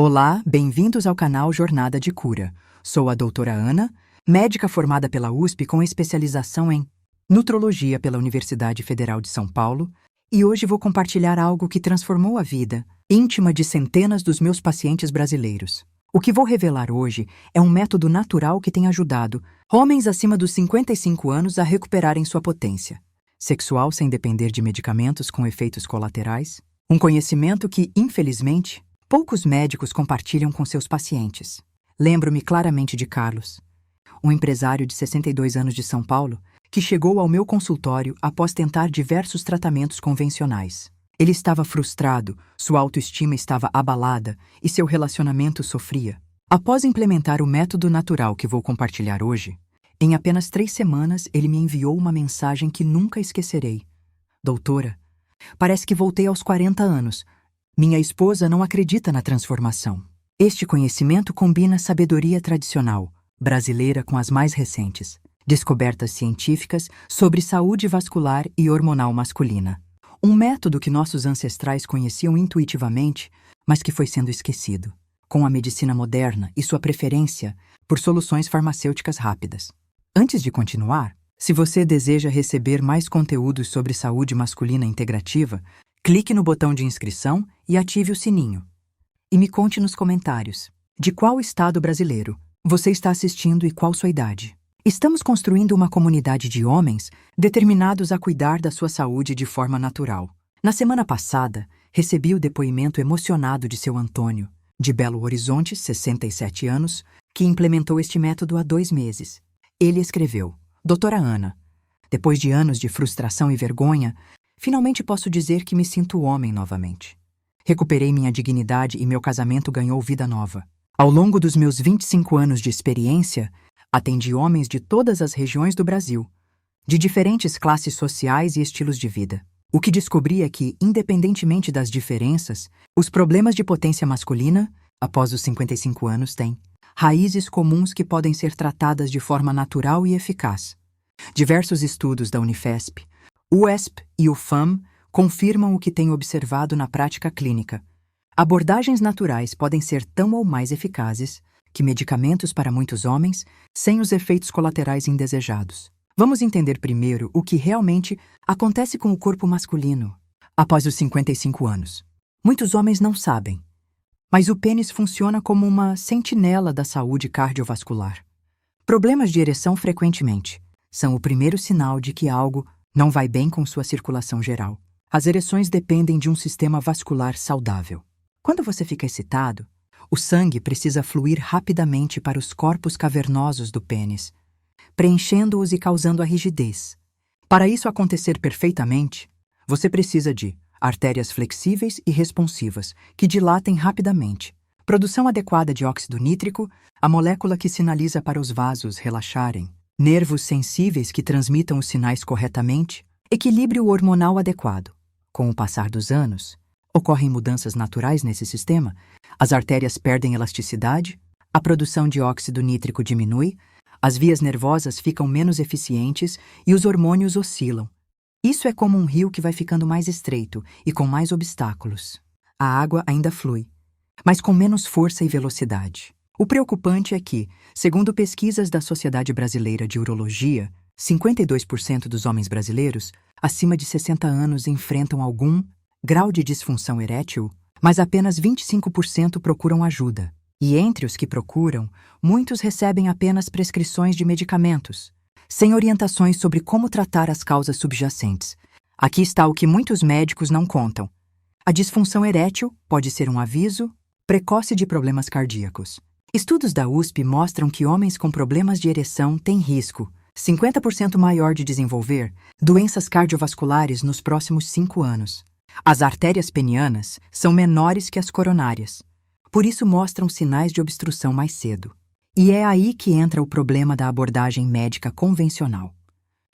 Olá, bem-vindos ao canal Jornada de Cura. Sou a doutora Ana, médica formada pela USP com especialização em nutrologia pela Universidade Federal de São Paulo, e hoje vou compartilhar algo que transformou a vida íntima de centenas dos meus pacientes brasileiros. O que vou revelar hoje é um método natural que tem ajudado homens acima dos 55 anos a recuperarem sua potência sexual sem depender de medicamentos com efeitos colaterais, um conhecimento que, infelizmente, poucos médicos compartilham com seus pacientes. Lembro-me claramente de Carlos, um empresário de 62 anos de São Paulo, que chegou ao meu consultório após tentar diversos tratamentos convencionais. Ele estava frustrado, sua autoestima estava abalada e seu relacionamento sofria. Após implementar o método natural que vou compartilhar hoje, em apenas 3 semanas ele me enviou uma mensagem que nunca esquecerei. Doutora, parece que voltei aos 40 anos. Minha esposa não acredita na transformação. Este conhecimento combina sabedoria tradicional brasileira com as mais recentes descobertas científicas sobre saúde vascular e hormonal masculina. Um método que nossos ancestrais conheciam intuitivamente, mas que foi sendo esquecido, com a medicina moderna e sua preferência por soluções farmacêuticas rápidas. Antes de continuar, se você deseja receber mais conteúdos sobre saúde masculina integrativa, clique no botão de inscrição e ative o sininho. E me conte nos comentários de qual estado brasileiro você está assistindo e qual sua idade. Estamos construindo uma comunidade de homens determinados a cuidar da sua saúde de forma natural. Na semana passada, recebi o depoimento emocionado de seu Antônio, de Belo Horizonte, 67 anos, que implementou este método há 2 meses. Ele escreveu: Doutora Ana, depois de anos de frustração e vergonha, finalmente posso dizer que me sinto homem novamente. Recuperei minha dignidade e meu casamento ganhou vida nova. Ao longo dos meus 25 anos de experiência, atendi homens de todas as regiões do Brasil, de diferentes classes sociais e estilos de vida. O que descobri é que, independentemente das diferenças, os problemas de potência masculina, após os 55 anos, têm raízes comuns que podem ser tratadas de forma natural e eficaz. Diversos estudos da Unifesp, UESP e UFAM confirmam o que tenho observado na prática clínica. Abordagens naturais podem ser tão ou mais eficazes que medicamentos para muitos homens, sem os efeitos colaterais indesejados. Vamos entender primeiro o que realmente acontece com o corpo masculino após os 55 anos. Muitos homens não sabem, mas o pênis funciona como uma sentinela da saúde cardiovascular. Problemas de ereção frequentemente são o primeiro sinal de que algo não vai bem com sua circulação geral. As ereções dependem de um sistema vascular saudável. Quando você fica excitado, o sangue precisa fluir rapidamente para os corpos cavernosos do pênis, preenchendo-os e causando a rigidez. Para isso acontecer perfeitamente, você precisa de artérias flexíveis e responsivas, que dilatem rapidamente, produção adequada de óxido nítrico, a molécula que sinaliza para os vasos relaxarem, nervos sensíveis que transmitam os sinais corretamente, equilíbrio hormonal adequado. Com o passar dos anos, ocorrem mudanças naturais nesse sistema, as artérias perdem elasticidade, a produção de óxido nítrico diminui, as vias nervosas ficam menos eficientes e os hormônios oscilam. Isso é como um rio que vai ficando mais estreito e com mais obstáculos. A água ainda flui, mas com menos força e velocidade. O preocupante é que, segundo pesquisas da Sociedade Brasileira de Urologia, 52% dos homens brasileiros acima de 60 anos enfrentam algum grau de disfunção erétil, mas apenas 25% procuram ajuda. E entre os que procuram, muitos recebem apenas prescrições de medicamentos, sem orientações sobre como tratar as causas subjacentes. Aqui está o que muitos médicos não contam. A disfunção erétil pode ser um aviso precoce de problemas cardíacos. Estudos da USP mostram que homens com problemas de ereção têm risco 50% maior de desenvolver doenças cardiovasculares nos próximos 5 anos. As artérias penianas são menores que as coronárias, por isso mostram sinais de obstrução mais cedo. E é aí que entra o problema da abordagem médica convencional.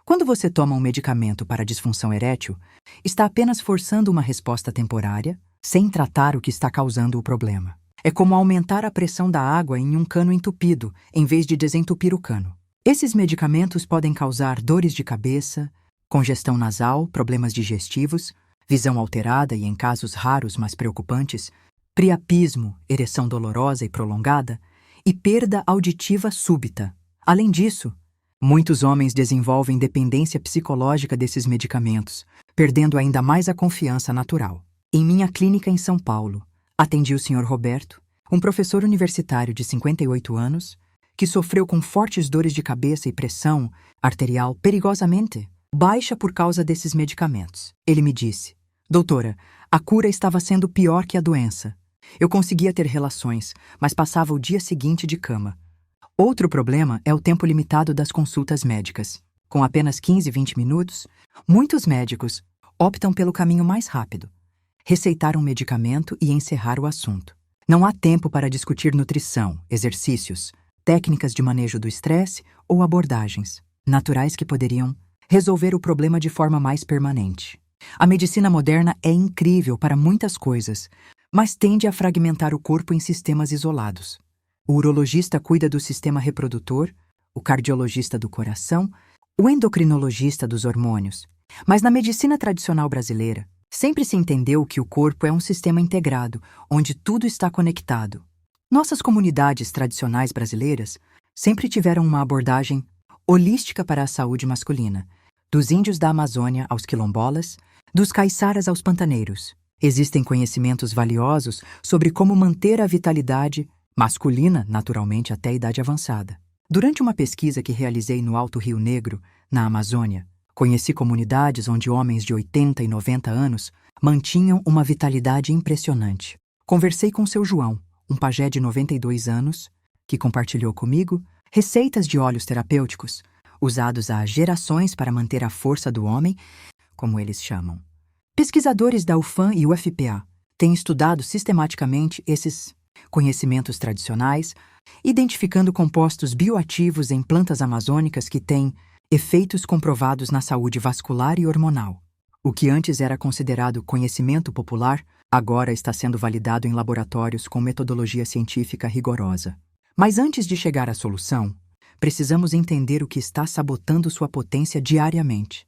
Quando você toma um medicamento para disfunção erétil, está apenas forçando uma resposta temporária, sem tratar o que está causando o problema. É como aumentar a pressão da água em um cano entupido, em vez de desentupir o cano. Esses medicamentos podem causar dores de cabeça, congestão nasal, problemas digestivos, visão alterada e, em casos raros mas preocupantes, priapismo, ereção dolorosa e prolongada, e perda auditiva súbita. Além disso, muitos homens desenvolvem dependência psicológica desses medicamentos, perdendo ainda mais a confiança natural. Em minha clínica em São Paulo, atendi o Sr. Roberto, um professor universitário de 58 anos, que sofreu com fortes dores de cabeça e pressão arterial perigosamente baixa por causa desses medicamentos. Ele me disse: doutora, a cura estava sendo pior que a doença. Eu conseguia ter relações, mas passava o dia seguinte de cama. Outro problema é o tempo limitado das consultas médicas. Com apenas 15, 20 minutos, muitos médicos optam pelo caminho mais rápido: receitar um medicamento e encerrar o assunto. Não há tempo para discutir nutrição, exercícios, técnicas de manejo do estresse ou abordagens naturais que poderiam resolver o problema de forma mais permanente. A medicina moderna é incrível para muitas coisas, mas tende a fragmentar o corpo em sistemas isolados. O urologista cuida do sistema reprodutor, o cardiologista do coração, o endocrinologista dos hormônios. Mas na medicina tradicional brasileira, sempre se entendeu que o corpo é um sistema integrado, onde tudo está conectado. Nossas comunidades tradicionais brasileiras sempre tiveram uma abordagem holística para a saúde masculina, dos índios da Amazônia aos quilombolas, dos caiçaras aos pantaneiros. Existem conhecimentos valiosos sobre como manter a vitalidade masculina, naturalmente até a idade avançada. Durante uma pesquisa que realizei no Alto Rio Negro, na Amazônia, conheci comunidades onde homens de 80 e 90 anos mantinham uma vitalidade impressionante. Conversei com seu João, um pajé de 92 anos, que compartilhou comigo receitas de óleos terapêuticos, usados há gerações para manter a força do homem, como eles chamam. Pesquisadores da UFAM e UFPA têm estudado sistematicamente esses conhecimentos tradicionais, identificando compostos bioativos em plantas amazônicas que têm efeitos comprovados na saúde vascular e hormonal. O que antes era considerado conhecimento popular, agora está sendo validado em laboratórios com metodologia científica rigorosa. Mas antes de chegar à solução, precisamos entender o que está sabotando sua potência diariamente.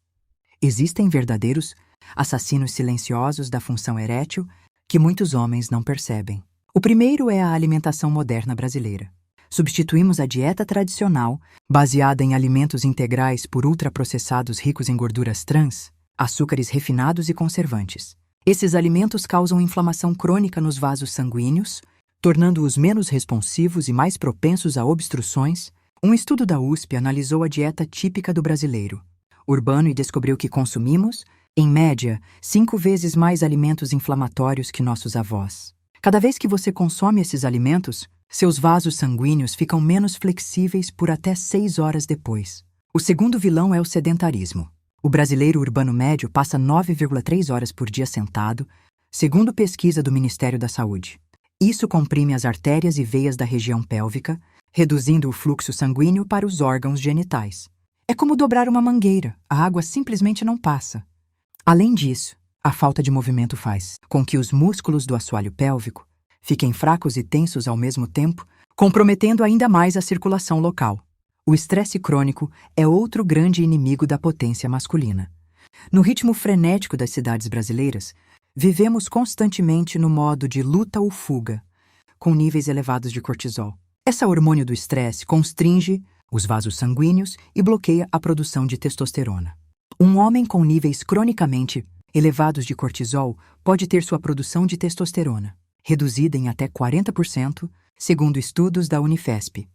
Existem verdadeiros assassinos silenciosos da função erétil que muitos homens não percebem. O primeiro é a alimentação moderna brasileira. Substituímos a dieta tradicional, baseada em alimentos integrais por ultraprocessados ricos em gorduras trans, açúcares refinados e conservantes. Esses alimentos causam inflamação crônica nos vasos sanguíneos, tornando-os menos responsivos e mais propensos a obstruções. Um estudo da USP analisou a dieta típica do brasileiro urbano e descobriu que consumimos, em média, 5 vezes mais alimentos inflamatórios que nossos avós. Cada vez que você consome esses alimentos, seus vasos sanguíneos ficam menos flexíveis por até 6 horas depois. O segundo vilão é o sedentarismo. O brasileiro urbano médio passa 9,3 horas por dia sentado, segundo pesquisa do Ministério da Saúde. Isso comprime as artérias e veias da região pélvica, reduzindo o fluxo sanguíneo para os órgãos genitais. É como dobrar uma mangueira, a água simplesmente não passa. Além disso, a falta de movimento faz com que os músculos do assoalho pélvico fiquem fracos e tensos ao mesmo tempo, comprometendo ainda mais a circulação local. O estresse crônico é outro grande inimigo da potência masculina. No ritmo frenético das cidades brasileiras, vivemos constantemente no modo de luta ou fuga, com níveis elevados de cortisol. Essa hormônio do estresse constringe os vasos sanguíneos e bloqueia a produção de testosterona. Um homem com níveis cronicamente elevados de cortisol pode ter sua produção de testosterona reduzida em até 40%, segundo estudos da Unifesp.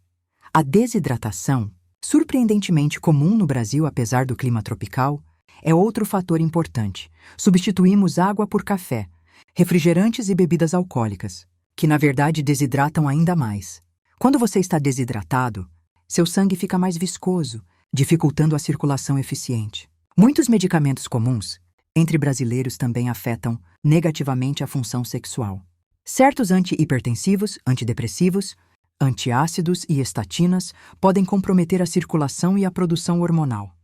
A desidratação, surpreendentemente comum no Brasil apesar do clima tropical, é outro fator importante. Substituímos água por café, refrigerantes e bebidas alcoólicas, que na verdade desidratam ainda mais. Quando você está desidratado, seu sangue fica mais viscoso, dificultando a circulação eficiente. Muitos medicamentos comuns entre brasileiros também afetam negativamente a função sexual. Certos antihipertensivos, antidepressivos, antiácidos e estatinas podem comprometer a circulação e a produção hormonal.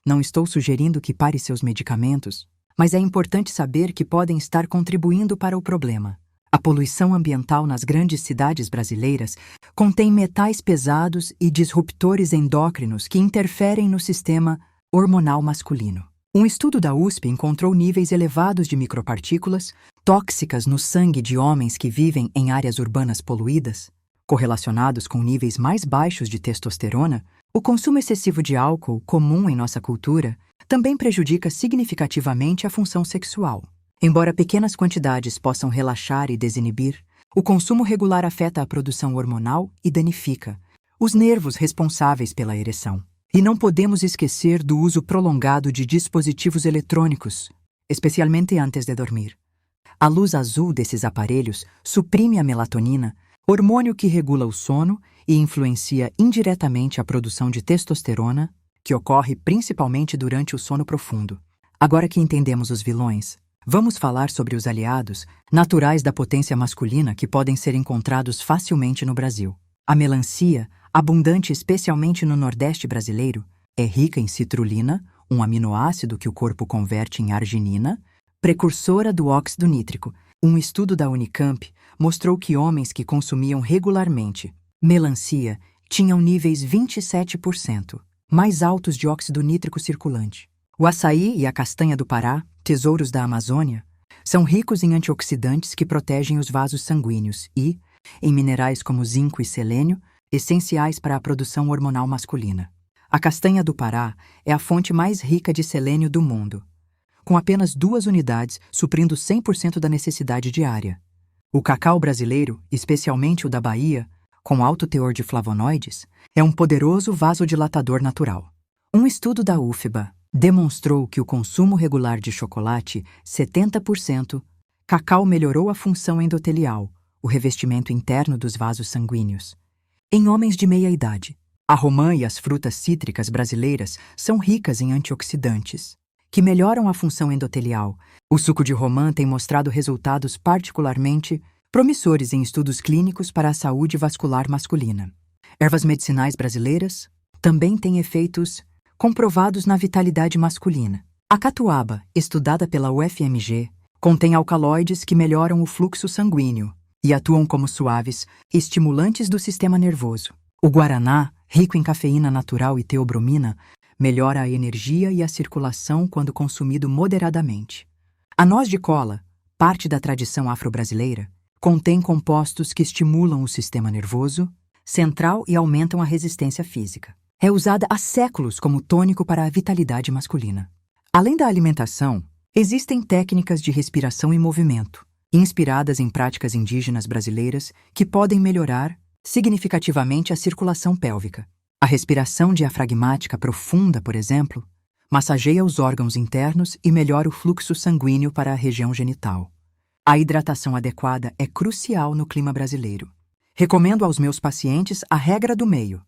Não estou sugerindo que pare seus medicamentos, mas é importante saber que podem estar contribuindo para o problema. A poluição ambiental nas grandes cidades brasileiras contém metais pesados e disruptores endócrinos que interferem no sistema hormonal masculino. Um estudo da USP encontrou níveis elevados de micropartículas tóxicas no sangue de homens que vivem em áreas urbanas poluídas, correlacionados com níveis mais baixos de testosterona. O consumo excessivo de álcool, comum em nossa cultura, também prejudica significativamente a função sexual. Embora pequenas quantidades possam relaxar e desinibir, o consumo regular afeta a produção hormonal e danifica os nervos responsáveis pela ereção. E não podemos esquecer do uso prolongado de dispositivos eletrônicos, especialmente antes de dormir. A luz azul desses aparelhos suprime a melatonina, hormônio que regula o sono e influencia indiretamente a produção de testosterona, que ocorre principalmente durante o sono profundo. Agora que entendemos os vilões, vamos falar sobre os aliados naturais da potência masculina que podem ser encontrados facilmente no Brasil. A melancia, abundante especialmente no Nordeste brasileiro, é rica em citrulina, um aminoácido que o corpo converte em arginina, precursora do óxido nítrico. Um estudo da Unicamp mostrou que homens que consumiam regularmente melancia tinham níveis 27% mais altos de óxido nítrico circulante. O açaí e a castanha do Pará, tesouros da Amazônia, são ricos em antioxidantes que protegem os vasos sanguíneos e em minerais como zinco e selênio, essenciais para a produção hormonal masculina. A castanha do Pará é a fonte mais rica de selênio do mundo, com apenas 2 unidades suprindo 100% da necessidade diária. O cacau brasileiro, especialmente o da Bahia, com alto teor de flavonoides, é um poderoso vasodilatador natural. Um estudo da UFBA demonstrou que o consumo regular de chocolate, 70%, cacau melhorou a função endotelial, o revestimento interno dos vasos sanguíneos. Em homens de meia idade, a romã e as frutas cítricas brasileiras são ricas em antioxidantes, que melhoram a função endotelial. O suco de romã tem mostrado resultados particularmente promissores em estudos clínicos para a saúde vascular masculina. Ervas medicinais brasileiras também têm efeitos comprovados na vitalidade masculina. A catuaba, estudada pela UFMG, contém alcaloides que melhoram o fluxo sanguíneo e atuam como suaves estimulantes do sistema nervoso. O guaraná, rico em cafeína natural e teobromina, melhora a energia e a circulação quando consumido moderadamente. A noz de cola, parte da tradição afro-brasileira, contém compostos que estimulam o sistema nervoso central e aumentam a resistência física. É usada há séculos como tônico para a vitalidade masculina. Além da alimentação, existem técnicas de respiração e movimento, inspiradas em práticas indígenas brasileiras, que podem melhorar significativamente a circulação pélvica. A respiração diafragmática profunda, por exemplo, massageia os órgãos internos e melhora o fluxo sanguíneo para a região genital. A hidratação adequada é crucial no clima brasileiro. Recomendo aos meus pacientes a regra do meio: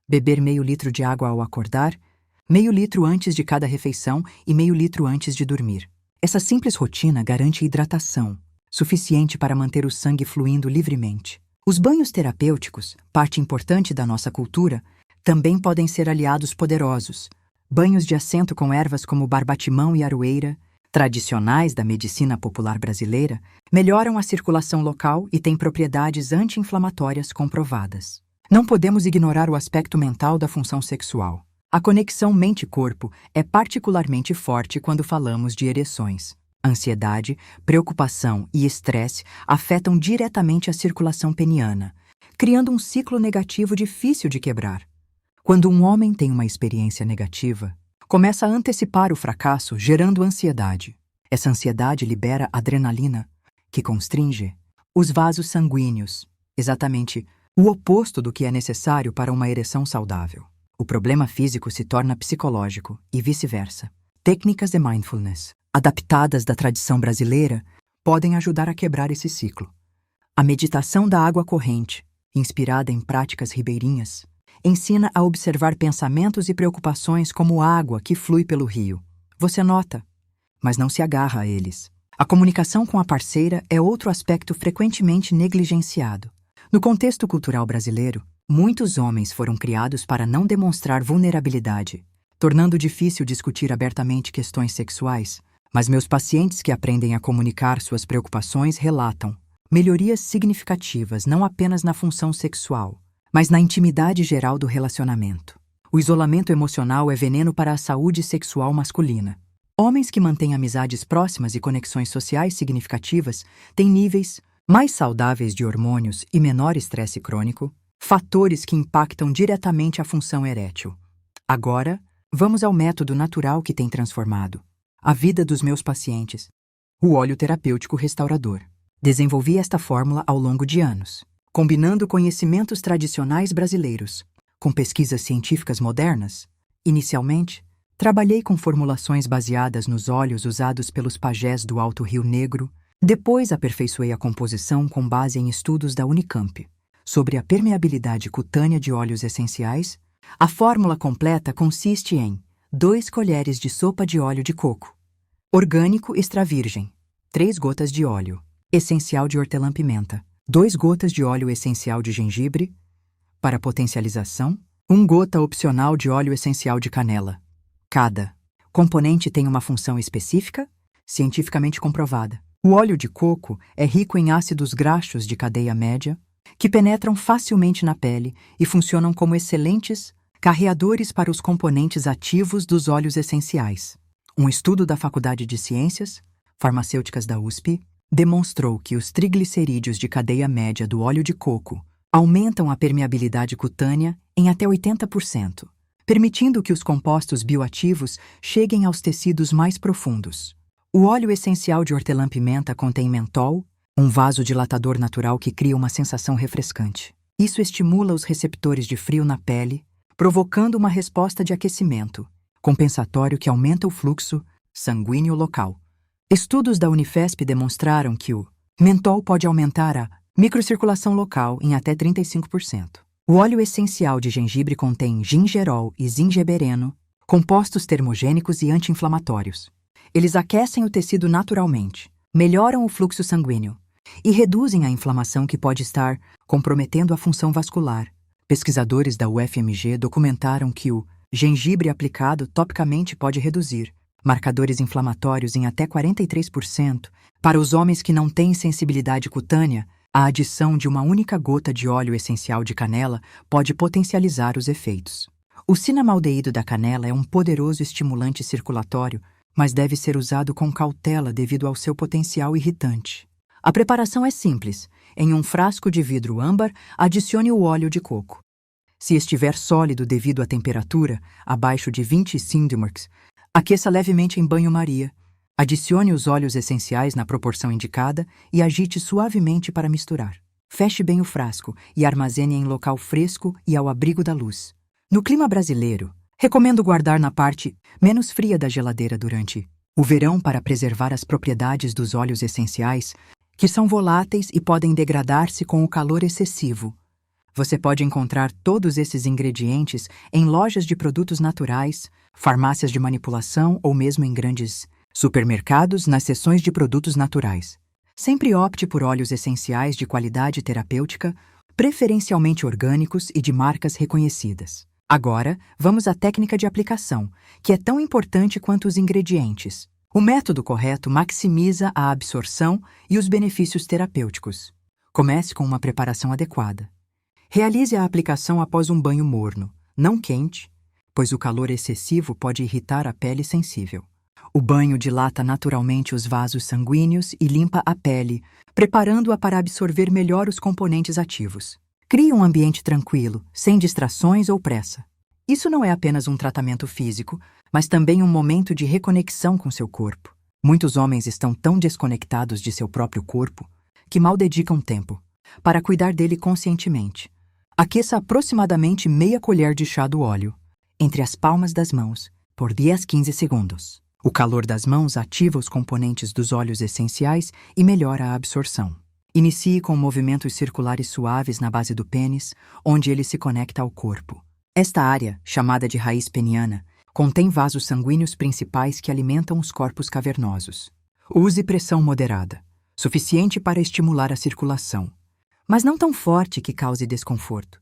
beber meio litro de água ao acordar, meio litro antes de cada refeição e meio litro antes de dormir. Essa simples rotina garante hidratação, suficiente para manter o sangue fluindo livremente. Os banhos terapêuticos, parte importante da nossa cultura, também podem ser aliados poderosos. Banhos de assento com ervas como barbatimão e aroeira, tradicionais da medicina popular brasileira, melhoram a circulação local e têm propriedades anti-inflamatórias comprovadas. Não podemos ignorar o aspecto mental da função sexual. A conexão mente-corpo é particularmente forte quando falamos de ereções. Ansiedade, preocupação e estresse afetam diretamente a circulação peniana, criando um ciclo negativo difícil de quebrar. Quando um homem tem uma experiência negativa, começa a antecipar o fracasso, gerando ansiedade. Essa ansiedade libera adrenalina, que constringe os vasos sanguíneos, exatamente o oposto do que é necessário para uma ereção saudável. O problema físico se torna psicológico e vice-versa. Técnicas de mindfulness, adaptadas da tradição brasileira, podem ajudar a quebrar esse ciclo. A meditação da água corrente, inspirada em práticas ribeirinhas, ensina a observar pensamentos e preocupações como água que flui pelo rio. Você nota, mas não se agarra a eles. A comunicação com a parceira é outro aspecto frequentemente negligenciado. No contexto cultural brasileiro, muitos homens foram criados para não demonstrar vulnerabilidade, tornando difícil discutir abertamente questões sexuais. Mas meus pacientes que aprendem a comunicar suas preocupações relatam melhorias significativas não apenas na função sexual, mas na intimidade geral do relacionamento. O isolamento emocional é veneno para a saúde sexual masculina. Homens que mantêm amizades próximas e conexões sociais significativas têm níveis mais saudáveis de hormônios e menor estresse crônico, fatores que impactam diretamente a função erétil. Agora, vamos ao método natural que tem transformado a vida dos meus pacientes: o óleo terapêutico restaurador. Desenvolvi esta fórmula ao longo de anos, combinando conhecimentos tradicionais brasileiros com pesquisas científicas modernas. Inicialmente, trabalhei com formulações baseadas nos óleos usados pelos pajés do Alto Rio Negro. Depois aperfeiçoei a composição com base em estudos da Unicamp sobre a permeabilidade cutânea de óleos essenciais. A fórmula completa consiste em 2 colheres de sopa de óleo de coco, orgânico extra virgem, 3 gotas de óleo essencial de hortelã-pimenta, 2 gotas de óleo essencial de gengibre, para potencialização, 1 gota opcional de óleo essencial de canela. Cada componente tem uma função específica, cientificamente comprovada. O óleo de coco é rico em ácidos graxos de cadeia média, que penetram facilmente na pele e funcionam como excelentes carreadores para os componentes ativos dos óleos essenciais. Um estudo da Faculdade de Ciências Farmacêuticas da USP demonstrou que os triglicerídeos de cadeia média do óleo de coco aumentam a permeabilidade cutânea em até 80%, permitindo que os compostos bioativos cheguem aos tecidos mais profundos. O óleo essencial de hortelã-pimenta contém mentol, um vasodilatador natural que cria uma sensação refrescante. Isso estimula os receptores de frio na pele, provocando uma resposta de aquecimento, compensatório que aumenta o fluxo sanguíneo local. Estudos da Unifesp demonstraram que o mentol pode aumentar a microcirculação local em até 35%. O óleo essencial de gengibre contém gingerol e zingebereno, compostos termogênicos e anti-inflamatórios. Eles aquecem o tecido naturalmente, melhoram o fluxo sanguíneo e reduzem a inflamação que pode estar comprometendo a função vascular. Pesquisadores da UFMG documentaram que o gengibre aplicado topicamente pode reduzir marcadores inflamatórios em até 43%. Para os homens que não têm sensibilidade cutânea, a adição de uma única gota de óleo essencial de canela pode potencializar os efeitos. O cinnamaldeído da canela é um poderoso estimulante circulatório, mas deve ser usado com cautela devido ao seu potencial irritante. A preparação é simples. Em um frasco de vidro âmbar, adicione o óleo de coco. Se estiver sólido devido à temperatura, abaixo de 20 centímetros, aqueça levemente em banho-maria. Adicione os óleos essenciais na proporção indicada e agite suavemente para misturar. Feche bem o frasco e armazene em local fresco e ao abrigo da luz. No clima brasileiro, recomendo guardar na parte menos fria da geladeira durante o verão para preservar as propriedades dos óleos essenciais, que são voláteis e podem degradar-se com o calor excessivo. Você pode encontrar todos esses ingredientes em lojas de produtos naturais, farmácias de manipulação ou mesmo em grandes supermercados nas seções de produtos naturais. Sempre opte por óleos essenciais de qualidade terapêutica, preferencialmente orgânicos e de marcas reconhecidas. Agora, vamos à técnica de aplicação, que é tão importante quanto os ingredientes. O método correto maximiza a absorção e os benefícios terapêuticos. Comece com uma preparação adequada. Realize a aplicação após um banho morno, não quente, pois o calor excessivo pode irritar a pele sensível. O banho dilata naturalmente os vasos sanguíneos e limpa a pele, preparando-a para absorver melhor os componentes ativos. Crie um ambiente tranquilo, sem distrações ou pressa. Isso não é apenas um tratamento físico, mas também um momento de reconexão com seu corpo. Muitos homens estão tão desconectados de seu próprio corpo que mal dedicam tempo para cuidar dele conscientemente. Aqueça aproximadamente meia colher de chá do óleo entre as palmas das mãos por 10 a 15 segundos. O calor das mãos ativa os componentes dos óleos essenciais e melhora a absorção. Inicie com movimentos circulares suaves na base do pênis, onde ele se conecta ao corpo. Esta área, chamada de raiz peniana, contém vasos sanguíneos principais que alimentam os corpos cavernosos. Use pressão moderada, suficiente para estimular a circulação, mas não tão forte que cause desconforto.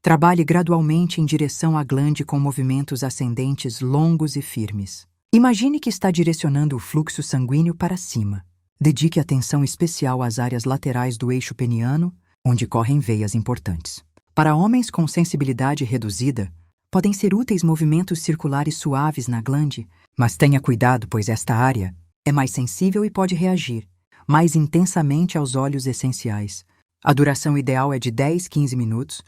Trabalhe gradualmente em direção à glande com movimentos ascendentes longos e firmes. Imagine que está direcionando o fluxo sanguíneo para cima. Dedique atenção especial às áreas laterais do eixo peniano, onde correm veias importantes. Para homens com sensibilidade reduzida, Podem ser úteis movimentos circulares suaves na glande, mas tenha cuidado, pois esta área é mais sensível e pode reagir mais intensamente aos óleos essenciais. A duração ideal é de 10-15 minutos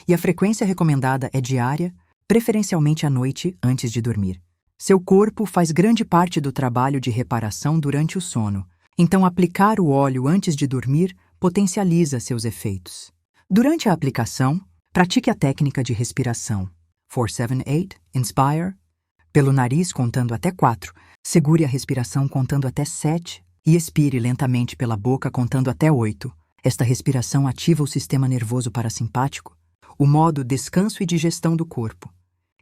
e a frequência recomendada é diária, preferencialmente à noite antes de dormir. Seu corpo faz grande parte do trabalho de reparação durante o sono, então aplicar o óleo antes de dormir potencializa seus efeitos. Durante a aplicação, pratique a técnica de respiração 4-7-8, Inspire, pelo nariz contando até 4, segure a respiração contando até 7 e expire lentamente pela boca contando até 8. Esta respiração ativa o sistema nervoso parasimpático, o modo descanso e digestão do corpo,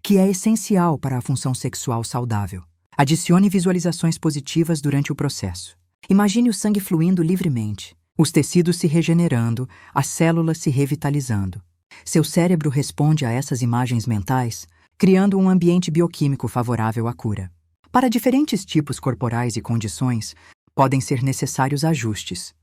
que é essencial para a função sexual saudável. Adicione visualizações positivas durante o processo. Imagine o sangue fluindo livremente, os tecidos se regenerando, as células se revitalizando. Seu cérebro responde a essas imagens mentais, criando um ambiente bioquímico favorável à cura. Para diferentes tipos corporais e condições, podem ser necessários ajustes.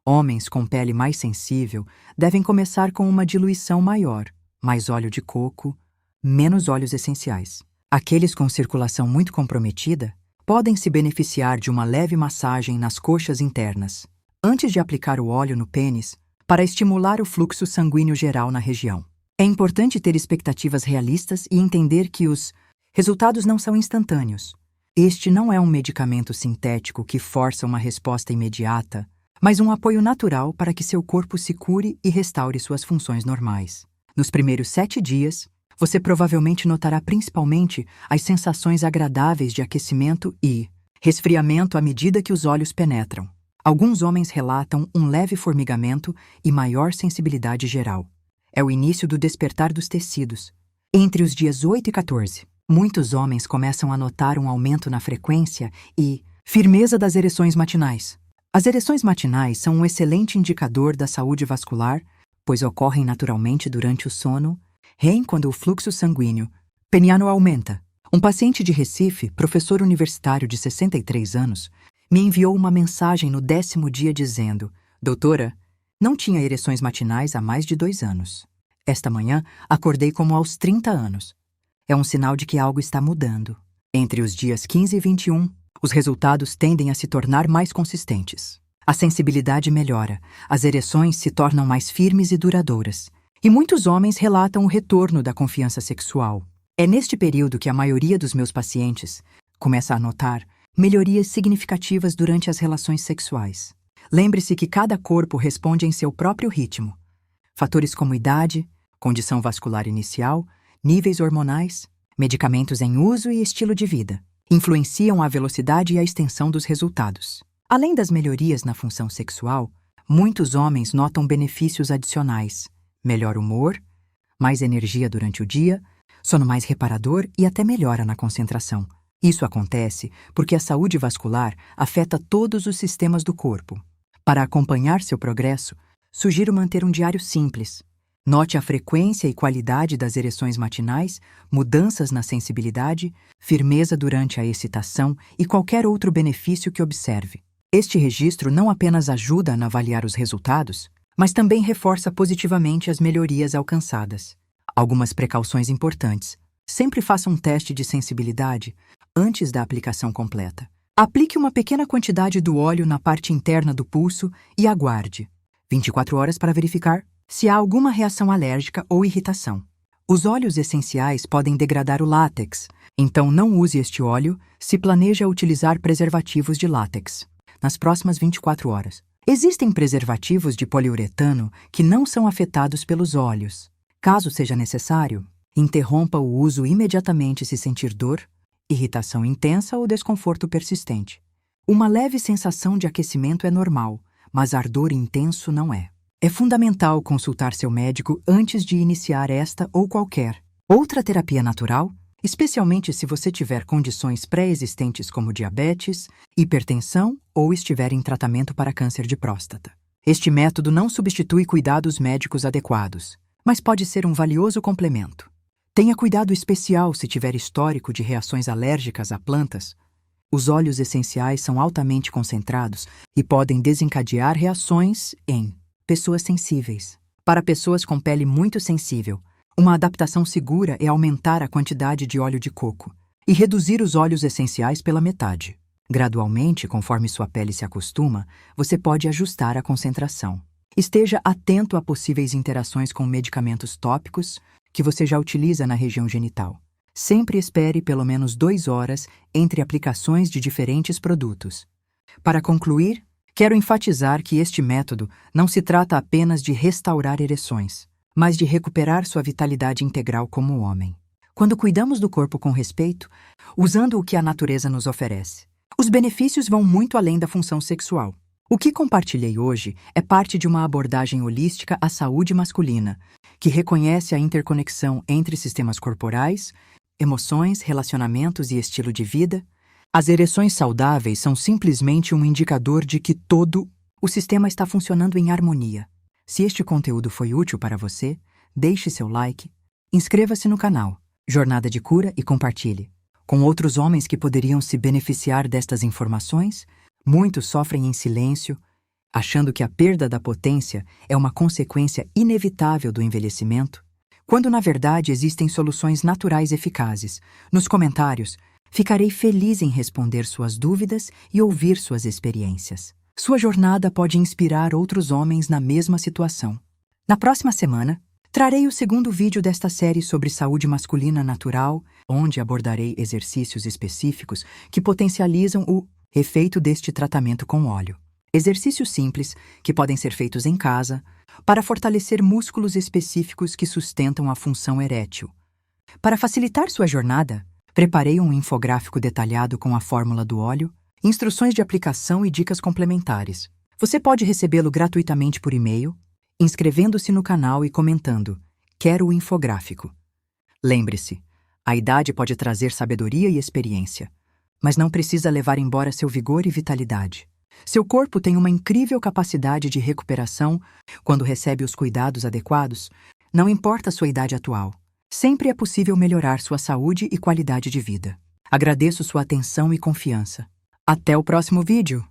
Homens com pele mais sensível devem começar com uma diluição maior, mais óleo de coco, menos óleos essenciais. Aqueles com circulação muito comprometida podem se beneficiar de uma leve massagem nas coxas internas, antes de aplicar o óleo no pênis, para estimular o fluxo sanguíneo geral na região. É importante ter expectativas realistas e entender que os resultados não são instantâneos. Este não é um medicamento sintético que força uma resposta imediata, mas um apoio natural para que seu corpo se cure e restaure suas funções normais. Nos primeiros 7 dias, você provavelmente notará principalmente as sensações agradáveis de aquecimento e resfriamento à medida que os óleos penetram. Alguns homens relatam um leve formigamento e maior sensibilidade geral. É o início do despertar dos tecidos. Entre os dias 8 e 14, muitos homens começam a notar um aumento na frequência e firmeza das ereções matinais. As ereções matinais são um excelente indicador da saúde vascular, pois ocorrem naturalmente durante o sono, REM quando o fluxo sanguíneo peniano aumenta. Um paciente de Recife, professor universitário de 63 anos, me enviou uma mensagem no 10º dia dizendo: Doutora, não tinha ereções matinais há mais de 2 anos. Esta manhã, acordei como aos 30 anos. É um sinal de que algo está mudando. Entre os dias 15 e 21, os resultados tendem a se tornar mais consistentes. A sensibilidade melhora, as ereções se tornam mais firmes e duradouras, e muitos homens relatam o retorno da confiança sexual. É neste período que a maioria dos meus pacientes começa a notar melhorias significativas durante as relações sexuais. Lembre-se que cada corpo responde em seu próprio ritmo. Fatores como idade, condição vascular inicial, níveis hormonais, medicamentos em uso e estilo de vida influenciam a velocidade e a extensão dos resultados. Além das melhorias na função sexual, muitos homens notam benefícios adicionais: melhor humor, mais energia durante o dia, sono mais reparador e até melhora na concentração. Isso acontece porque a saúde vascular afeta todos os sistemas do corpo. Para acompanhar seu progresso, sugiro manter um diário simples. Note a frequência e qualidade das ereções matinais, mudanças na sensibilidade, firmeza durante a excitação e qualquer outro benefício que observe. Este registro não apenas ajuda a avaliar os resultados, mas também reforça positivamente as melhorias alcançadas. Algumas precauções importantes. Sempre faça um teste de sensibilidade antes da aplicação completa. Aplique uma pequena quantidade do óleo na parte interna do pulso e aguarde 24 horas para verificar se há alguma reação alérgica ou irritação. Os óleos essenciais podem degradar o látex, então não use este óleo se planeja utilizar preservativos de látex nas próximas 24 horas. Existem preservativos de poliuretano que não são afetados pelos óleos. Caso seja necessário, interrompa o uso imediatamente se sentir dor, irritação intensa ou desconforto persistente. Uma leve sensação de aquecimento é normal, mas ardor intenso não é. É fundamental consultar seu médico antes de iniciar esta ou qualquer outra terapia natural, especialmente se você tiver condições pré-existentes como diabetes, hipertensão ou estiver em tratamento para câncer de próstata. Este método não substitui cuidados médicos adequados, mas pode ser um valioso complemento. Tenha cuidado especial se tiver histórico de reações alérgicas a plantas. Os óleos essenciais são altamente concentrados e podem desencadear reações em pessoas sensíveis. Para pessoas com pele muito sensível, Uma adaptação segura é aumentar a quantidade de óleo de coco e reduzir os óleos essenciais pela metade. Gradualmente, conforme sua pele se acostuma, você pode ajustar a concentração. Esteja atento a possíveis interações com medicamentos tópicos que você já utiliza na região genital. Sempre espere pelo menos 2 horas entre aplicações de diferentes produtos. Para concluir, quero enfatizar que este método não se trata apenas de restaurar ereções, mas de recuperar sua vitalidade integral como homem. Quando cuidamos do corpo com respeito, usando o que a natureza nos oferece, os benefícios vão muito além da função sexual. O que compartilhei hoje é parte de uma abordagem holística à saúde masculina, que reconhece a interconexão entre sistemas corporais, emoções, relacionamentos e estilo de vida. As ereções saudáveis são simplesmente um indicador de que todo o sistema está funcionando em harmonia. Se este conteúdo foi útil para você, deixe seu like, inscreva-se no canal Jornada de Cura e compartilhe. Com outros homens que poderiam se beneficiar destas informações, muitos sofrem em silêncio, achando que a perda da potência é uma consequência inevitável do envelhecimento, quando na verdade existem soluções naturais eficazes. Nos comentários, ficarei feliz em responder suas dúvidas e ouvir suas experiências. Sua jornada pode inspirar outros homens na mesma situação. Na próxima semana, trarei o segundo vídeo desta série sobre saúde masculina natural, onde abordarei exercícios específicos que potencializam o efeito deste tratamento com óleo. Exercícios simples que podem ser feitos em casa para fortalecer músculos específicos que sustentam a função erétil. Para facilitar sua jornada, preparei um infográfico detalhado com a fórmula do óleo, instruções de aplicação e dicas complementares. Você pode recebê-lo gratuitamente por e-mail, inscrevendo-se no canal e comentando "Quero o infográfico". Lembre-se, a idade pode trazer sabedoria e experiência, mas não precisa levar embora seu vigor e vitalidade. Seu corpo tem uma incrível capacidade de recuperação quando recebe os cuidados adequados, não importa sua idade atual. Sempre é possível melhorar sua saúde e qualidade de vida. Agradeço sua atenção e confiança. Até o próximo vídeo!